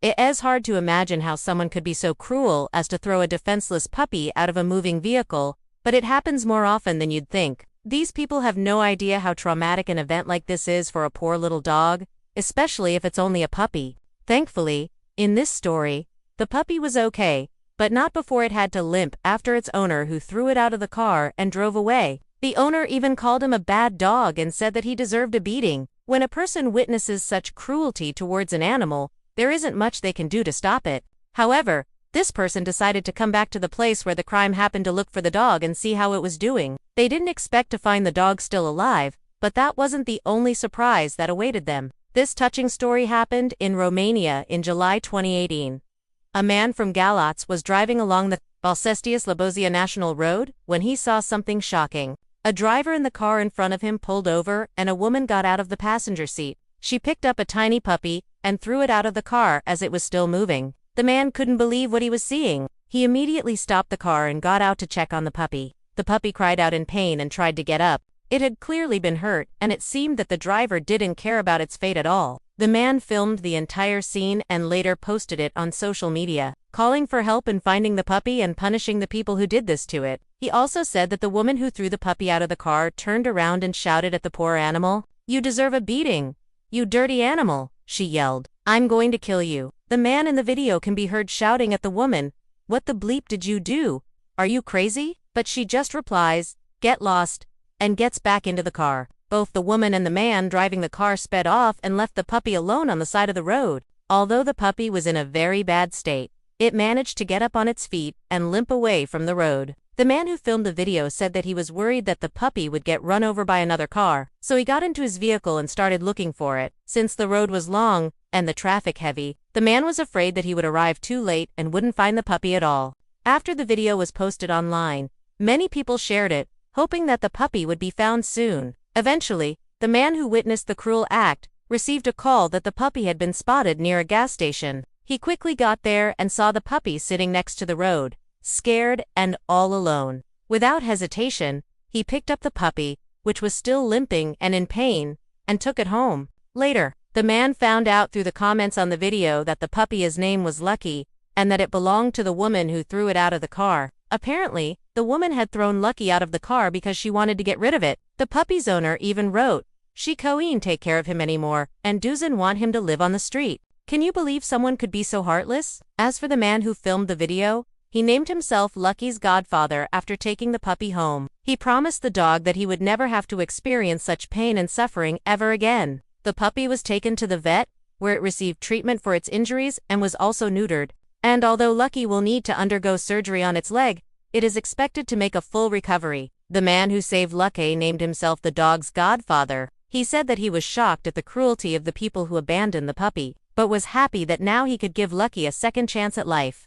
It is hard to imagine how someone could be so cruel as to throw a defenseless puppy out of a moving vehicle, but it happens more often than you'd think. These people have no idea how traumatic an event like this is for a poor little dog, especially if it's only a puppy. Thankfully, in this story, the puppy was okay, but not before it had to limp after its owner, who threw it out of the car and drove away. The owner even called him a bad dog and said that he deserved a beating. When a person witnesses such cruelty towards an animal, there isn't much they can do to stop it. However, this person decided to come back to the place where the crime happened to look for the dog and see how it was doing. They didn't expect to find the dog still alive, but that wasn't the only surprise that awaited them. This touching story happened in Romania in July 2018. A man from Galatz was driving along the Valsestius-Lăbozia National Road when he saw something shocking. A driver in the car in front of him pulled over and a woman got out of the passenger seat. She picked up a tiny puppy and threw it out of the car as it was still moving. The man couldn't believe what he was seeing. He immediately stopped the car and got out to check on the puppy. The puppy cried out in pain and tried to get up. It had clearly been hurt, and it seemed that the driver didn't care about its fate at all. The man filmed the entire scene and later posted it on social media, calling for help in finding the puppy and punishing the people who did this to it. He also said that the woman who threw the puppy out of the car turned around and shouted at the poor animal, "You deserve a beating. You dirty animal," she yelled. "I'm going to kill you." The man in the video can be heard shouting at the woman, "What the bleep did you do? Are you crazy?" But she just replies, "Get lost," and gets back into the car. Both the woman and the man driving the car sped off and left the puppy alone on the side of the road. Although the puppy was in a very bad state, it managed to get up on its feet and limp away from the road. The man who filmed the video said that he was worried that the puppy would get run over by another car, so he got into his vehicle and started looking for it. Since the road was long and the traffic heavy, the man was afraid that he would arrive too late and wouldn't find the puppy at all. After the video was posted online, many people shared it, hoping that the puppy would be found soon. Eventually, the man who witnessed the cruel act received a call that the puppy had been spotted near a gas station. He quickly got there and saw the puppy sitting next to the road, scared and all alone. Without hesitation, he picked up the puppy, which was still limping and in pain, and took it home. Later, the man found out through the comments on the video that the puppy's name was Lucky, and that it belonged to the woman who threw it out of the car. Apparently, the woman had thrown Lucky out of the car because she wanted to get rid of it. The puppy's owner even wrote, "She can't take care of him anymore, and doesn't want him to live on the street." Can you believe someone could be so heartless? As for the man who filmed the video, he named himself Lucky's godfather after taking the puppy home. He promised the dog that he would never have to experience such pain and suffering ever again. The puppy was taken to the vet, where it received treatment for its injuries and was also neutered. And although Lucky will need to undergo surgery on its leg, it is expected to make a full recovery. The man who saved Lucky named himself the dog's godfather. He said that he was shocked at the cruelty of the people who abandoned the puppy, but was happy that now he could give Lucky a second chance at life.